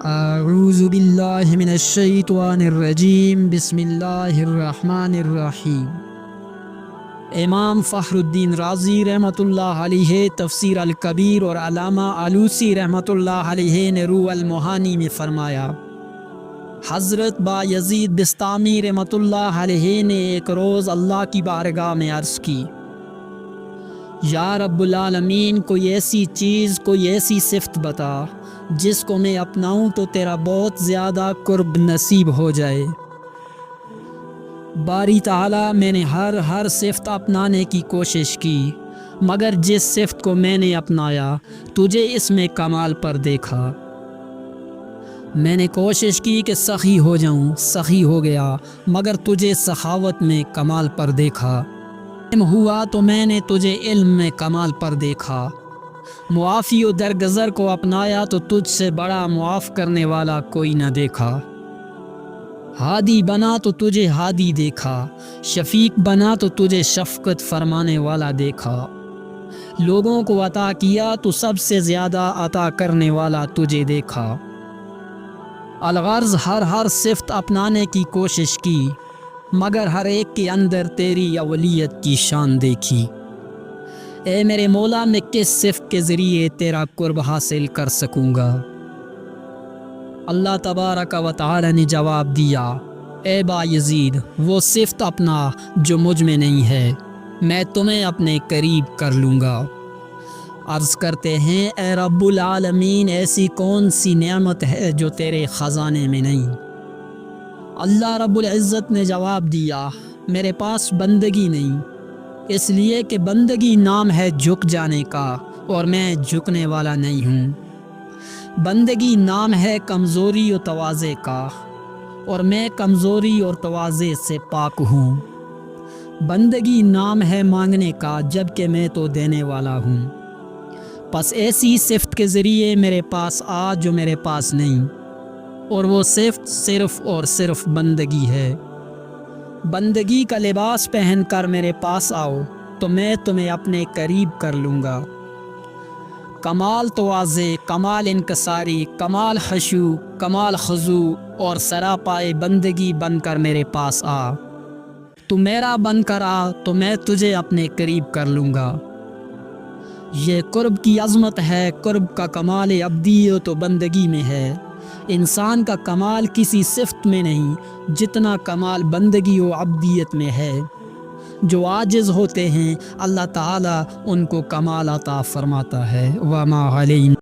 اعوذ باللہ من الشیطان الرجیم بسم اللہ الرحمن الرحیم۔ امام فخر الدین رازی رحمۃ اللہ علیہ تفسیر الکبیر اور علامہ آلوسی رحمۃ اللہ علیہ نے روح المعانی میں فرمایا، حضرت با یزید بستامی رحمۃ اللہ علیہ نے ایک روز اللہ کی بارگاہ میں عرض کی، یا رب العالمین، کوئی ایسی چیز، کوئی ایسی صفت بتا جس کو میں اپناؤں تو تیرا بہت زیادہ قرب نصیب ہو جائے۔ باری تعالیٰ، میں نے ہر صفت اپنانے کی کوشش کی، مگر جس صفت کو میں نے اپنایا تجھے اس میں کمال پر دیکھا۔ میں نے کوشش کی کہ سخی ہو جاؤں، سخی ہو گیا، مگر تجھے سخاوت میں کمال پر دیکھا۔ علم ہوا تو میں نے تجھے علم میں کمال پر دیکھا۔ معافی و درگزر کو اپنایا تو تجھ سے بڑا معاف کرنے والا کوئی نہ دیکھا۔ ہادی بنا تو تجھے ہادی دیکھا، شفیق بنا تو تجھے شفقت فرمانے والا دیکھا۔ لوگوں کو عطا کیا تو سب سے زیادہ عطا کرنے والا تجھے دیکھا۔ الغرض ہر صفت اپنانے کی کوشش کی، مگر ہر ایک کے اندر تیری اولیت کی شان دیکھی۔ اے میرے مولا، میں کس صفت کے ذریعے تیرا قرب حاصل کر سکوں گا؟ اللہ تبارک و تعالی نے جواب دیا، اے با یزید، وہ صفت اپنا جو مجھ میں نہیں ہے، میں تمہیں اپنے قریب کر لوں گا۔ عرض کرتے ہیں، اے رب العالمین، ایسی کون سی نعمت ہے جو تیرے خزانے میں نہیں؟ اللہ رب العزت نے جواب دیا، میرے پاس بندگی نہیں، اس لیے کہ بندگی نام ہے جھک جانے کا، اور میں جھکنے والا نہیں ہوں۔ بندگی نام ہے کمزوری و تواضع کا، اور میں کمزوری اور تواضع سے پاک ہوں۔ بندگی نام ہے مانگنے کا، جبکہ میں تو دینے والا ہوں۔ پس ایسی صفت کے ذریعے میرے پاس آ جو میرے پاس نہیں، اور وہ صفت صرف اور صرف بندگی ہے۔ بندگی کا لباس پہن کر میرے پاس آؤ تو میں تمہیں اپنے قریب کر لوں گا۔ کمال تواضع، کمال انکساری، کمال خشوع، کمال خضوع اور سراپائے بندگی بن کر میرے پاس آ۔ تو میرا بن کر آ تو میں تجھے اپنے قریب کر لوں گا۔ یہ قرب کی عظمت ہے۔ قرب کا کمال عبدیت و بندگی میں ہے۔ انسان کا کمال کسی صفت میں نہیں، جتنا کمال بندگی و عبدیت میں ہے۔ جو عاجز ہوتے ہیں اللہ تعالیٰ ان کو کمال عطا فرماتا ہے۔ وما علینا